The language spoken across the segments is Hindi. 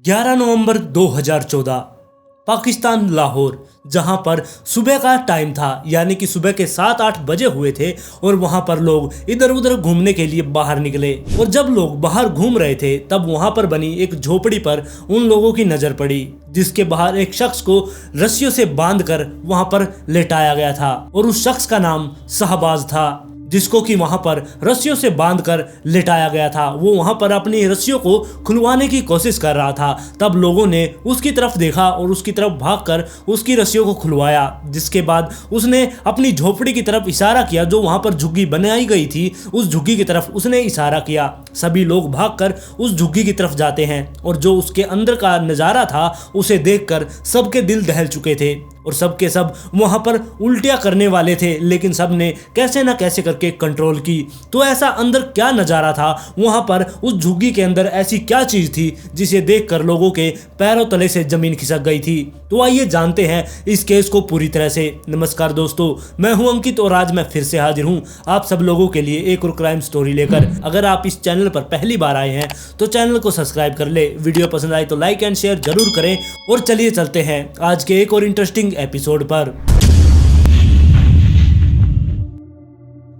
11 नवंबर 2014 पाकिस्तान लाहौर, जहां पर सुबह का टाइम था, यानी कि सुबह के 7-8 बजे हुए थे और वहां पर लोग इधर उधर घूमने के लिए बाहर निकले। और जब लोग बाहर घूम रहे थे तब वहां पर बनी एक झोपड़ी पर उन लोगों की नजर पड़ी, जिसके बाहर एक शख्स को रस्सियों से बांधकर वहां पर लेटाया गया था और उस शख्स का नाम शहबाज था, जिसको कि वहां पर रस्सियों से बांधकर लिटाया गया था। वो वहां पर अपनी रस्सियों को खुलवाने की कोशिश कर रहा था। तब लोगों ने उसकी तरफ देखा और उसकी तरफ भागकर उसकी रस्सियों को खुलवाया, जिसके बाद उसने अपनी झोपड़ी की तरफ इशारा किया। जो वहां पर झुग्गी बनाई गई थी उस झुग्गी की तरफ उसने इशारा किया। सभी लोग भागकर उस झुग्गी की तरफ जाते हैं और जो उसके अंदर का नज़ारा था उसे देखकर सबके दिल दहल चुके थे और सब के सब वहां पर उल्टियां करने वाले थे, लेकिन सब ने कैसे ना कैसे करके कंट्रोल की। तो ऐसा अंदर क्या नज़ारा था वहां पर, उस झुग्गी के अंदर ऐसी क्या चीज़ थी जिसे देखकर लोगों के पैरों तले से जमीन खिसक गई थी। तो आइए जानते हैं इस केस को पूरी तरह से। नमस्कार दोस्तों, मैं हूं अंकित और आज मैं फिर से हाजिर हूं आप सब लोगों के लिए एक और क्राइम स्टोरी लेकर। अगर आप इस चैनल पर पहली बार आए हैं तो चैनल को सब्सक्राइब कर ले, वीडियो पसंद आए तो लाइक एंड शेयर जरूर करें। और चलिए चलते हैं आज के एक और इंटरेस्टिंग एपिसोड पर।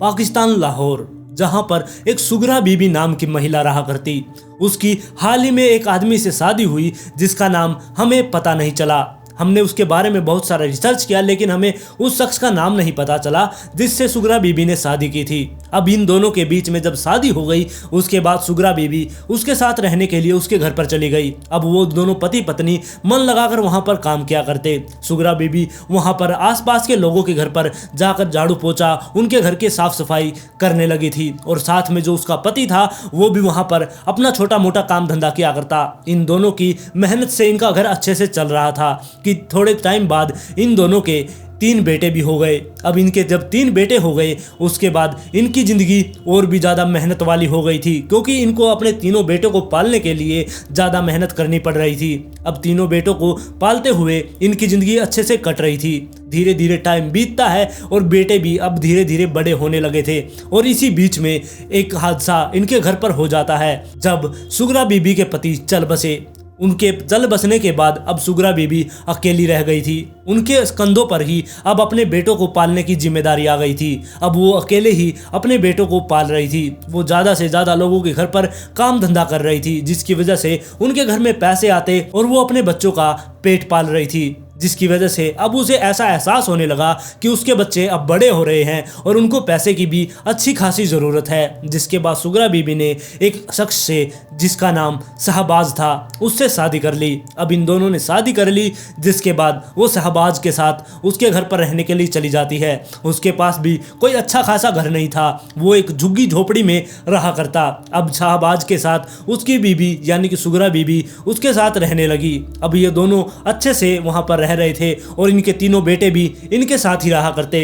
पाकिस्तान लाहौर, जहां पर एक सुगरा बीबी नाम की महिला रहा करती। उसकी हाल ही में एक आदमी से शादी हुई जिसका नाम हमें पता नहीं चला। हमने उसके बारे में बहुत सारा रिसर्च किया लेकिन हमें उस शख्स का नाम नहीं पता चला जिससे सुगरा बीबी ने शादी की थी। अब इन दोनों के बीच में जब शादी हो गई उसके बाद सुगरा बीबी उसके साथ रहने के लिए उसके घर पर चली गई। अब वो दोनों पति पत्नी मन लगाकर वहां पर काम किया करते। सुगरा बीबी वहां पर आसपास के लोगों के घर पर जाकर झाड़ू पोछा, उनके घर की साफ सफाई करने लगी थी और साथ में जो उसका पति था वो भी वहां पर अपना छोटा मोटा काम धंधा किया करता। इन दोनों की मेहनत से इनका घर अच्छे से चल रहा था कि थोड़े टाइम बाद इन दोनों के 3 बेटे भी हो गए। अब इनके जब 3 बेटे हो गए उसके बाद इनकी ज़िंदगी और भी ज़्यादा मेहनत वाली हो गई थी, क्योंकि इनको अपने तीनों बेटों को पालने के लिए ज़्यादा मेहनत करनी पड़ रही थी। अब तीनों बेटों को पालते हुए इनकी ज़िंदगी अच्छे से कट रही थी। धीरे धीरे टाइम बीतता है और बेटे भी अब धीरे धीरे बड़े होने लगे थे। और इसी बीच में एक हादसा इनके घर पर हो जाता है जब सुगरा बीबी के पति चल बसे। उनके चल बसने के बाद अब सुगरा बीबी अकेली रह गई थी। उनके कंधों पर ही अब अपने बेटों को पालने की जिम्मेदारी आ गई थी। अब वो अकेले ही अपने बेटों को पाल रही थी। वो ज़्यादा से ज़्यादा लोगों के घर पर काम धंधा कर रही थी, जिसकी वजह से उनके घर में पैसे आते और वो अपने बच्चों का पेट पाल रही थी, जिसकी वजह से अब उसे ऐसा एहसास होने लगा कि उसके बच्चे अब बड़े हो रहे हैं और उनको पैसे की भी अच्छी खासी ज़रूरत है। जिसके बाद सुगरा बीबी ने एक शख्स से जिसका नाम शहबाज था उससे शादी कर ली। अब इन दोनों ने शादी कर ली, जिसके बाद वो शहबाज के साथ उसके घर पर रहने के लिए चली जाती है। उसके पास भी कोई अच्छा खासा घर नहीं था, वो एक झुग्गी झोपड़ी में रहा करता। अब शहबाज के साथ उसकी बीबी यानी कि सुगरा बीबी उसके साथ रहने लगी। अब ये दोनों अच्छे से वहाँ पर रहे थे और इनके तीनों बेटे भी इनके साथ ही रहा करते।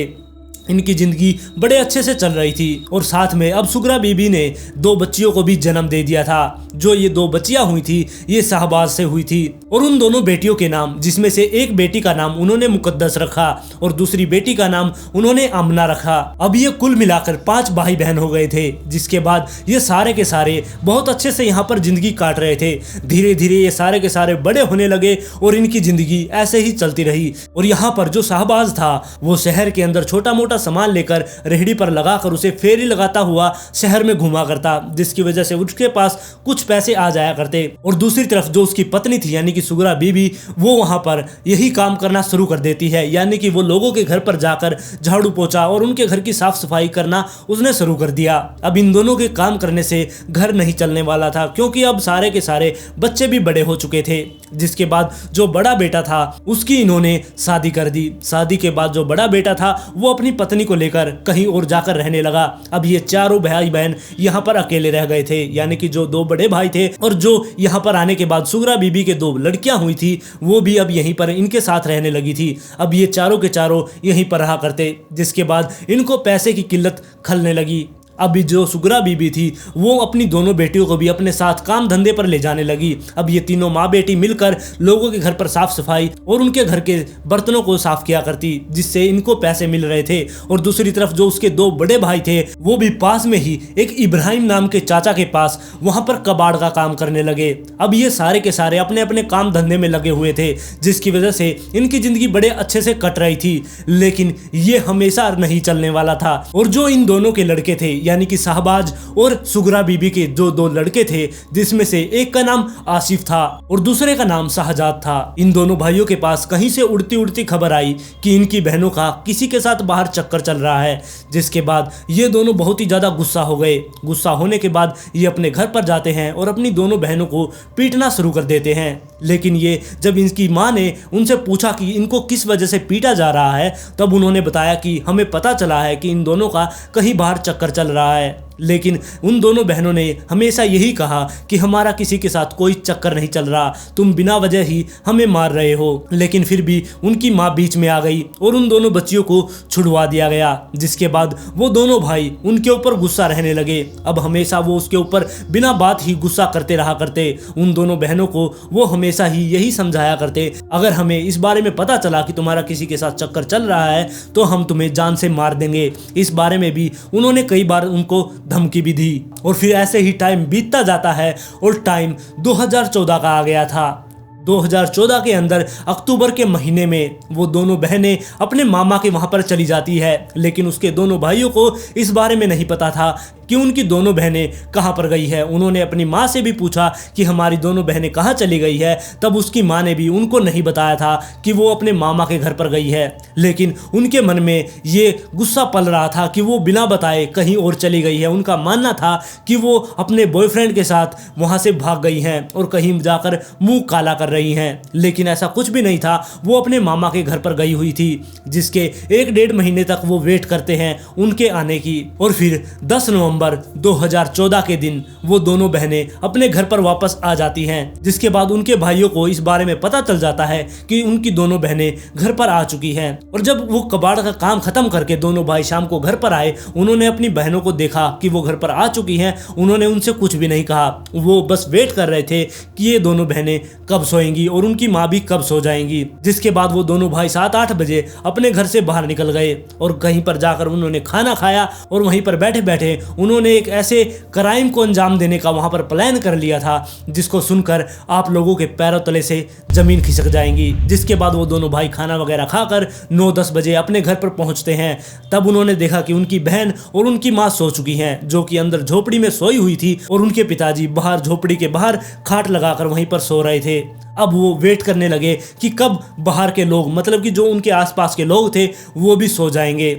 इनकी ज़िंदगी बड़े अच्छे से चल रही थी और साथ में अब सुगरा बीबी ने 2 बच्चियों को भी जन्म दे दिया था। जो ये 2 बच्चियां हुई थी ये शहबाज से हुई थी और उन दोनों बेटियों के नाम, जिसमें से एक बेटी का नाम उन्होंने मुकद्दस रखा और दूसरी बेटी का नाम उन्होंने आमना रखा। अब ये कुल मिलाकर 5 भाई बहन हो गए थे। जिसके बाद ये सारे के सारे बहुत अच्छे से यहाँ पर जिंदगी काट रहे थे। धीरे धीरे ये सारे के सारे बड़े होने लगे और इनकी जिंदगी ऐसे ही चलती रही। और यहाँ पर जो शहबाज था वो शहर के अंदर छोटा मोटा सामान लेकर रेहड़ी पर लगाकर उसे फेरी लगाता हुआ शहर में घुमा करता, जिसकी वजह से उसके पास कुछ पैसे आ जाया करते। और दूसरी तरफ जो उसकी पत्नी थी यानी कि सुगरा बीबी, वो वहां पर यही काम करना शुरू कर देती है, यानी कि वो लोगों के घर पर जाकर झाड़ू पोछा और उनके घर की साफ सफाई करना उसने शुरू कर दिया। अब इन दोनों के काम करने से घर नहीं चलने वाला था, क्योंकि अब सारे के सारे बच्चे भी बड़े हो चुके थे। जिसके बाद जो बड़ा बेटा था उसकी इन्होंने शादी कर दी। शादी के बाद जो बड़ा बेटा था वो अपनी पत्नी को लेकर कहीं और जाकर रहने लगा। अब ये चारों भाई बहन यहाँ पर अकेले रह गए थे, यानी कि जो 2 बड़े भाई थे और जो यहाँ पर आने के बाद सुगरा बीबी के 2 लड़कियां हुई थी वो भी अब यहीं पर इनके साथ रहने लगी थी। अब ये चारों के चारों यहीं पर रहा करते। जिसके बाद इनको पैसे की किल्लत खलने लगी। अभी जो सुगरा बीबी थी वो अपनी दोनों बेटियों को भी अपने साथ काम धंधे पर ले जाने लगी। अब ये तीनों माँ बेटी मिलकर लोगों के घर पर साफ सफाई और उनके घर के बर्तनों को साफ किया करती, जिससे इनको पैसे मिल रहे थे। और दूसरी तरफ जो उसके दो बड़े भाई थे वो भी पास में ही एक इब्राहिम नाम के चाचा के पास वहां पर कबाड़ का काम करने लगे। अब ये सारे के सारे अपने अपने काम धंधे में लगे हुए थे, जिसकी वजह से इनकी जिंदगी बड़े अच्छे से कट रही थी। लेकिन ये हमेशा नहीं चलने वाला था। और जो इन दोनों के लड़के थे यानी कि शाहबाज और सुगरा बीबी के जो दो लड़के थे, जिसमें से एक का नाम आसिफ था और दूसरे का नाम शाहजाद था, इन दोनों भाइयों के पास कहीं से उड़ती उड़ती खबर आई कि इनकी बहनों का किसी के साथ बाहर चक्कर चल रहा है। जिसके बाद ये दोनों बहुत ही ज्यादा गुस्सा हो गए। गुस्सा होने के बाद ये अपने घर पर जाते हैं और अपनी दोनों बहनों को पीटना शुरू कर देते हैं। लेकिन ये जब इनकी माँ ने उनसे पूछा कि इनको किस वजह से पीटा जा रहा है, तब उन्होंने बताया कि हमें पता चला है कि इन दोनों का कहीं बाहर चक्कर चल रहा है। लेकिन उन दोनों बहनों ने हमेशा यही कहा कि हमारा किसी के साथ कोई चक्कर नहीं चल रहा, तुम बिना वजह ही हमें मार रहे हो। लेकिन फिर भी उनकी माँ बीच में आ गई और उन दोनों बच्चियों को छुड़वा दिया गया। जिसके बाद वो दोनों भाई उनके ऊपर गुस्सा रहने लगे। अब हमेशा वो उसके ऊपर बिना बात ही गुस्सा करते रहा करते। उन दोनों बहनों को वो हमेशा ही यही समझाया करते, अगर हमें इस बारे में पता चला कि तुम्हारा किसी के साथ चक्कर चल रहा है तो हम तुम्हें जान से मार देंगे। इस बारे में भी उन्होंने कई बार उनको धमकी भी दी। और फिर ऐसे ही टाइम बीतता जाता है और टाइम 2014 का आ गया था। 2014 के अंदर अक्टूबर के महीने में वो दोनों बहनें अपने मामा के वहां पर चली जाती है। लेकिन उसके दोनों भाइयों को इस बारे में नहीं पता था कि उनकी दोनों बहनें कहां पर गई है। उन्होंने अपनी माँ से भी पूछा कि हमारी दोनों बहनें कहां चली गई है, तब उसकी माँ ने भी उनको नहीं बताया था कि वो अपने मामा के घर पर गई है। लेकिन उनके मन में ये गुस्सा पल रहा था कि वो बिना बताए कहीं और चली गई है। उनका मानना था कि वो अपने बॉयफ्रेंड के साथ वहां से भाग गई हैं और कहीं जाकर मुंह काला कर रही हैं। लेकिन ऐसा कुछ भी नहीं था, वो अपने मामा के घर पर गई हुई थी, जिसके 1-1.5 महीने तक वो वेट करते हैं उनके आने की। और फिर 10 नवंबर 2014 के दिन वो दोनों बहनें अपने घर पर वापस आ जाती हैं। जिसके बाद उनके भाइयों को इस बारे में पता चल जाता है कि उनकी दोनों बहनें घर पर आ चुकी हैं। और जब वो कबाड़ का काम खत्म करके दोनों भाई शाम को घर पर आए, उन्होंने अपनी बहनों को देखा कि वो घर पर आ चुकी हैं। उन्होंने उनसे कुछ भी नहीं कहा, वो बस वेट कर रहे थे कि ये दोनों बहनें कब सोएंगी और उनकी माँ भी कब सो जाएंगी। जिसके बाद वो दोनों भाई 7-8 बजे अपने घर से बाहर निकल गए और कहीं पर जाकर उन्होंने खाना खाया और वहीं पर बैठे बैठे उन्होंने एक ऐसे क्राइम को अंजाम देने का वहां पर प्लान कर लिया था जिसको सुनकर आप लोगों के पैरों तले से जमीन खिसक जाएंगी। जिसके बाद वो दोनों भाई खाना वगैरह खाकर 9-10 बजे अपने घर पर पहुंचते हैं। तब उन्होंने देखा कि उनकी बहन और उनकी माँ सो चुकी हैं, जो कि अंदर झोपड़ी में सोई हुई थी और उनके पिताजी बाहर झोपड़ी के बाहर खाट लगाकर वहीं पर सो रहे थे। अब वो वेट करने लगे कि कब बाहर के लोग, मतलब कि जो उनके आसपास के लोग थे, वो भी सो जाएंगे।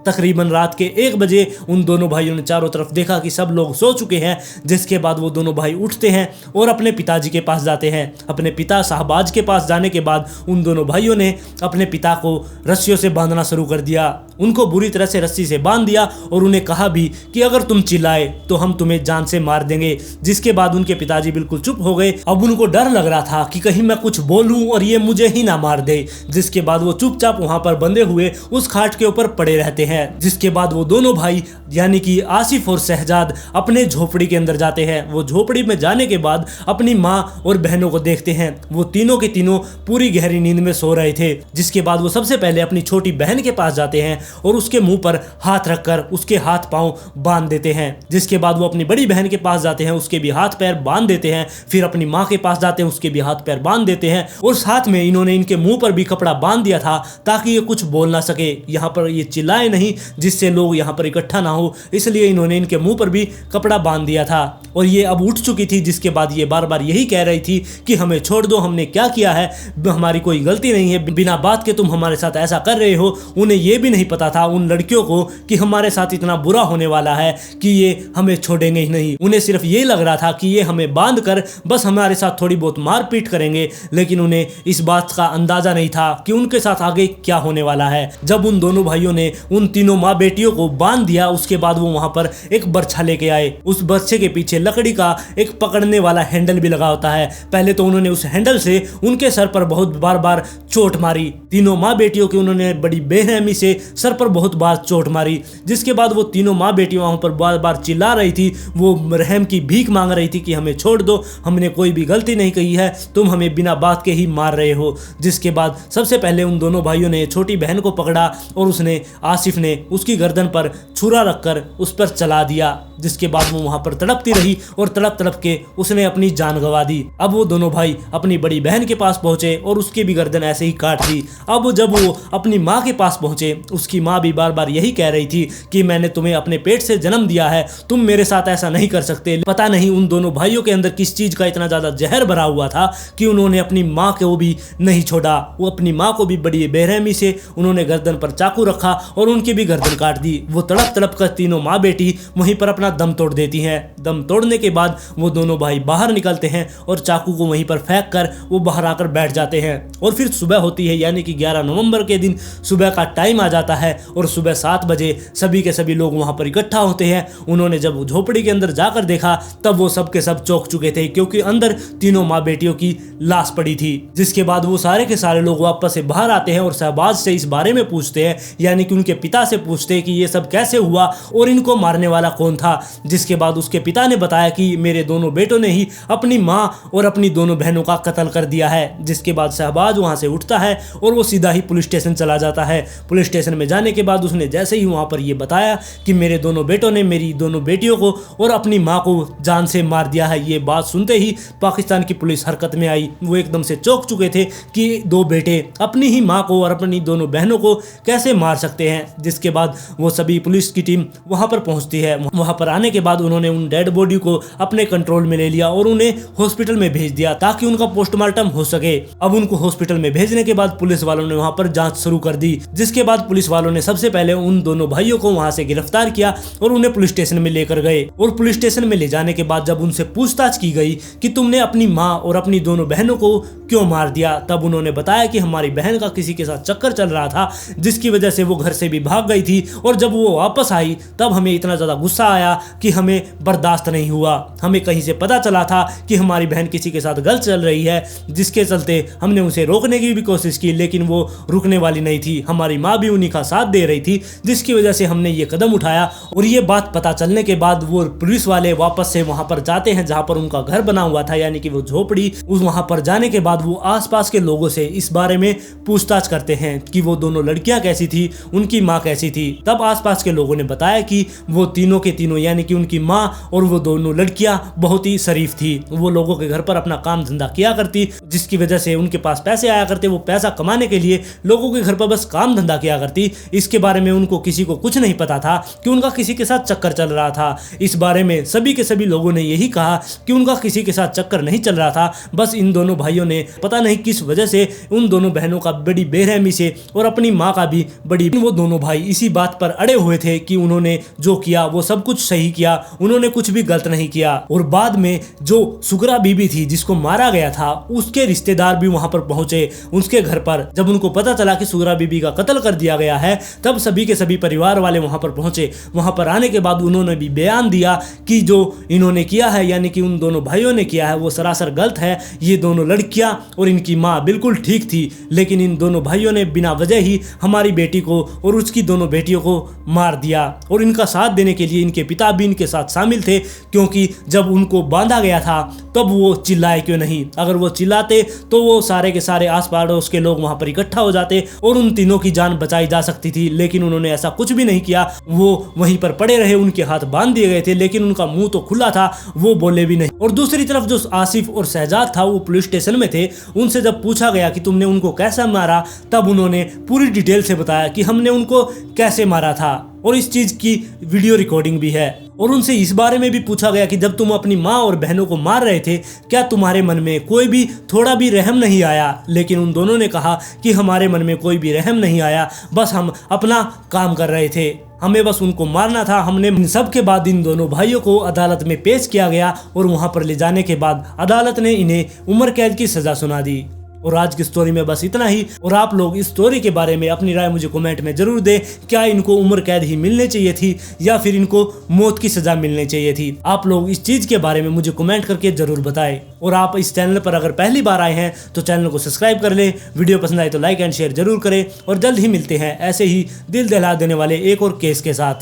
तकरीबन रात के 1 बजे उन दोनों भाइयों ने चारों तरफ देखा कि सब लोग सो चुके हैं। जिसके बाद वो दोनों भाई उठते हैं और अपने पिताजी के पास जाते हैं। अपने पिता शाहबाज के पास जाने के बाद उन दोनों भाइयों ने अपने पिता को रस्सियों से बांधना शुरू कर दिया। उनको बुरी तरह से रस्सी से बांध दिया और उन्हें कहा भी कि अगर तुम चिल्लाए तो हम तुम्हें जान से मार देंगे। जिसके बाद उनके पिताजी बिल्कुल चुप हो गए। अब उनको डर लग रहा था कि कहीं मैं कुछ बोलूं और ये मुझे ही ना मार दे। जिसके बाद वो चुपचाप वहां पर बंधे हुए उस खाट के ऊपर पड़े रहते हैं। जिसके बाद वो दोनों भाई यानी कि आसिफ और शहजाद अपने झोपड़ी के अंदर जाते हैं। वो झोपड़ी में जाने के बाद अपनी माँ और बहनों को देखते हैं। वो तीनों के तीनों पूरी गहरी नींद में सो रहे थे। जिसके बाद वो सबसे पहले अपनी छोटी बहन के पास जाते हैं और उसके मुंह पर हाथ रखकर उसके हाथ पांव बांध देते हैं। जिसके बाद वो अपनी बड़ी बहन के पास जाते हैं, उसके भी हाथ पैर बांध देते हैं। फिर अपनी माँ के पास जाते हैं, उसके भी हाथ पैर बांध देते हैं। और साथ में इन्होंने इनके मुंह पर भी कपड़ा बांध दिया था ताकि ये कुछ बोल ना सके, यहाँ पर ये चिल्लाए नहीं, जिससे लोग यहाँ पर इकट्ठा ना हो। इसलिए इन्होंने इनके मुंह पर भी कपड़ा बांध दिया था। और ये अब उठ चुकी थी। जिसके बाद ये बार बार यही कह रही थी कि हमें छोड़ दो, हमने क्या किया है, हमारी कोई गलती नहीं है, बिना बात के तुम हमारे साथ ऐसा कर रहे हो। उन्हें ये भी नहीं पता था उन लड़कियों को कि हमारे साथ इतना बुरा होने वाला है कि ये हमें छोड़ेंगे ही नहीं। उन्हें सिर्फ ये लग रहा था कि ये हमें बांध कर बस हमारे साथ थोड़ी बहुत मारपीट करेंगे। लेकिन उन्हें इस बात का अंदाजा नहीं था कि उनके साथ आगे क्या होने वाला है। जब उन दोनों भाइयों ने उन तीनों माँ बेटियों को बांध दिया। उसके बाद वो वहां पर एक बर्छा लेके आए। उस बर्छे के पीछे लकड़ी का एक पकड़ने वाला हैंडल भी लगा होता है। पहले तो उन्होंने उस हैंडल से उनके सर पर बहुत बार बार चोट मारी। तीनों माँ बेटियों की उन्होंने बड़ी बेरहमी से सर पर बहुत बार चोट मारी, जिसके बाद वो तीनों माँ बेटियां वहां पर बार बार चिल्ला रही थी। वो रहम की भीख मांग रही थी कि हमें छोड़ दो, हमने कोई भी गलती नहीं की है, तुम हमें बिना बात के ही मार रहे हो। जिसके बाद सबसे पहले उन दोनों भाइयों ने छोटी बहन को पकड़ा और उसने आसिफ ने उसकी गर्दन पर छुरा रखकर उस पर चला दिया। जिसके बाद वो वहां पर तड़पती रही और तड़प तड़प के उसने अपनी जान गंवा दी। अब वो दोनों भाई अपनी बड़ी बहन के पास पहुंचे और उसकी भी गर्दन ऐसे ही काट दी। अब जब वो अपनी माँ के पास पहुंचे, उसकी माँ भी बार बार यही कह रही थी कि मैंने तुम्हें अपने पेट से जन्म दिया है, तुम मेरे साथ ऐसा नहीं कर सकते। पता नहीं उन दोनों भाइयों के अंदर किस चीज का इतना ज्यादा जहर भरा हुआ था कि उन्होंने अपनी माँ को भी नहीं छोड़ा। वो अपनी माँ को भी बड़ी बेरहमी से उन्होंने गर्दन पर चाकू रखा और उनकी भी गर्दन काट दी। वो तड़प तड़प कर तीनों माँ बेटी वहीं पर अपना दम तोड़ देती हैं। दम तोड़ने के बाद वो दोनों भाई बाहर निकलते हैं और चाकू को वहीं पर फेंक कर वो बाहर आकर बैठ जाते हैं। और फिर सुबह होती है, यानी कि 11 नवंबर के दिन सुबह का टाइम आ जाता है और सुबह 7 बजे सभी के सभी लोग वहां पर इकट्ठा होते हैं। उन्होंने जब झोपड़ी के अंदर जाकर देखा तब वो सब के सब चौंक चुके थे, क्योंकि अंदर तीनों माँ बेटियों की लाश पड़ी थी। जिसके बाद वो सारे के सारे लोग वापस से बाहर आते हैं और शहबाज से इस बारे में पूछते हैं, यानी कि उनके पिता से पूछते हैं कि ये सब कैसे हुआ और इनको मारने वाला कौन था। जिसके बाद उसके पिता ने बताया कि मेरे दोनों बेटों ने ही अपनी माँ और अपनी दोनों बहनों का कत्ल कर दिया है। जिसके बाद शहबाज वहां से उठता है और वो सीधा ही पुलिस स्टेशन चला जाता है। पुलिस स्टेशन में जाने के बाद उसने जैसे ही वहां पर ये बताया कि मेरे दोनों बेटों ने मेरी दोनों बेटियों को और अपनी माँ को जान से मार दिया है, ये बात सुनते ही पाकिस्तान की पुलिस हरकत में आई। वो एकदम से चौंक चुके थे कि दो बेटे अपनी ही माँ को और अपनी दोनों बहनों को कैसे मार सकते हैं। जिसके बाद वो सभी पुलिस की टीम वहां पर पहुंचती है। वहां पर आने के बाद उन्होंने उन डेड बॉडी को अपने कंट्रोल में ले लिया और उन्हें हॉस्पिटल में भेज दिया ताकि उनका पोस्टमार्टम हो सके। अब उनको हॉस्पिटल में भेजने के बाद पुलिस वालों ने वहां पर जांच शुरू कर दी। जिसके बाद पुलिस वालों ने सबसे पहले उन दोनों भाइयों को वहां से गिरफ्तार किया और उन्हें पुलिस स्टेशन में लेकर गए। और पुलिस स्टेशन में ले जाने के बाद जब उनसे पूछताछ की गई कि तुमने अपनी माँ और अपनी दोनों बहनों को क्यों मार दिया, तब उन्होंने बताया कि हमारी बहन का किसी के साथ चक्कर चल रहा था, जिसकी वजह से वो घर से भी भाग गई थी। और जब वो वापस आई तब हमें इतना ज्यादा गुस्सा आया कि हमें बर्दाश्त नहीं हुआ। हमें कहीं से पता चला था कि हमारी बहन किसी के साथ गलत चल रही है, जिसके चलते हमने उसे रोकने की भी कोशिश की, लेकिन वो रुकने वाली नहीं थी। हमारी माँ भी उन्हीं का साथ दे रही थी, जिसकी वजह से हमने ये कदम उठाया। और ये बात पता चलने के बाद वो पुलिस वाले वापस से वहां पर जाते हैं जहां पर उनका घर बना हुआ था, यानी कि वो झोपड़ी। उस वहां पर जाने के बाद वो आसपास के लोगों से इस बारे में पूछताछ करते हैं कि वो दोनों लड़कियां कैसी थी, उनकी माँ कैसी थी। तब आसपास के लोगों ने बताया कि वो तीनों के तीनों, यानी कि उनकी माँ और वो दोनों लड़कियां बहुत ही शरीफ थी। वो लोगों के घर पर अपना काम धंधा किया करती, जिसकी वजह से उनके पास पैसे आया करते। वो पैसा कमाने के लिए लोगों के घर पर बस काम धंधा किया करती। इसके बारे में उनको किसी को कुछ नहीं पता था कि उनका किसी के साथ चक्कर चल रहा था। इस बारे में सभी के सभी लोगों ने यही कहा कि उनका किसी के साथ चक्कर नहीं चल रहा था, बस इन दोनों भाइयों ने पता नहीं किस वजह से उन दोनों बहनों का बड़ी बेरहमी से और अपनी माँ का भी बड़ी, वो दोनों भाई इसी बात पर अड़े हुए थे कि उन्होंने जो किया वो सब कुछ सही किया, उन्होंने कुछ भी गलत नहीं किया। और बाद में जो सुगरा बीबी थी जिसको मारा गया था, उसके रिश्तेदार भी वहां पर पहुंचे उसके घर पर। जब उनको पता चला कि सुगरा बीबी का कत्ल कर दिया गया है, तब सभी के सभी परिवार वाले वहां पर पहुंचे। वहां पर आने के बाद उन्होंने भी बयान दिया कि जो इन्होंने किया है, यानी कि उन दोनों भाइयों ने किया है, वो सरासर गलत है। ये दोनों लड़कियां और इनकी माँ बिल्कुल ठीक थी, लेकिन इन दोनों भाइयों ने बिना वजह ही हमारी बेटी को और उसकी दोनों बेटियों को मार दिया। और इनका साथ देने के लिए इनके पिता भी इनके साथ शामिल थे, क्योंकि जब उनको बांधा गया था तब वो चिल्लाए क्यों नहीं। अगर वो चिल्लाते तो वो सारे के सारे आस पड़ोस के लोग वहां पर इकट्ठा हो जाते और उन तीनों की जान बचाई जा सकती थी। लेकिन उन्होंने ऐसा कुछ भी नहीं किया, वो वहीं पर पड़े रहे। उनके हाथ बांध दिए गए थे, लेकिन उनका मुंह तो खुला था, वो बोले भी नहीं। और दूसरी तरफ जो आसिफ और शहजाद था, वो पुलिस स्टेशन में थे। उनसे जब पूछा गया कि तुमने उनको कैसा मारा, तब उन्होंने पूरी डिटेल से बताया कि हमने उनको कैसे मारा था, और इस चीज की वीडियो रिकॉर्डिंग भी है। और उनसे इस बारे में भी पूछा गया कि जब तुम अपनी माँ और बहनों को मार रहे थे, क्या तुम्हारे मन में कोई भी थोड़ा भी रहम नहीं आया। लेकिन उन दोनों ने कहा कि हमारे मन में कोई भी रहम नहीं आया, बस हम अपना काम कर रहे थे, हमें बस उनको मारना था। हमने इन सब के बाद इन दोनों भाइयों को अदालत में पेश किया गया और वहां पर ले जाने के बाद अदालत ने इन्हें उम्र कैद की सजा सुना दी। और आज की स्टोरी में बस इतना ही। और आप लोग इस स्टोरी के बारे में अपनी राय मुझे कमेंट में जरूर दें। क्या इनको उम्र कैद ही मिलनी चाहिए थी या फिर इनको मौत की सजा मिलनी चाहिए थी? आप लोग इस चीज के बारे में मुझे कमेंट करके जरूर बताएं। और आप इस चैनल पर अगर पहली बार आए हैं तो चैनल को सब्सक्राइब कर लें। वीडियो पसंद आए तो लाइक एंड शेयर जरूर करें। और जल्द ही मिलते हैं ऐसे ही दिल दहला देने वाले एक और केस के साथ।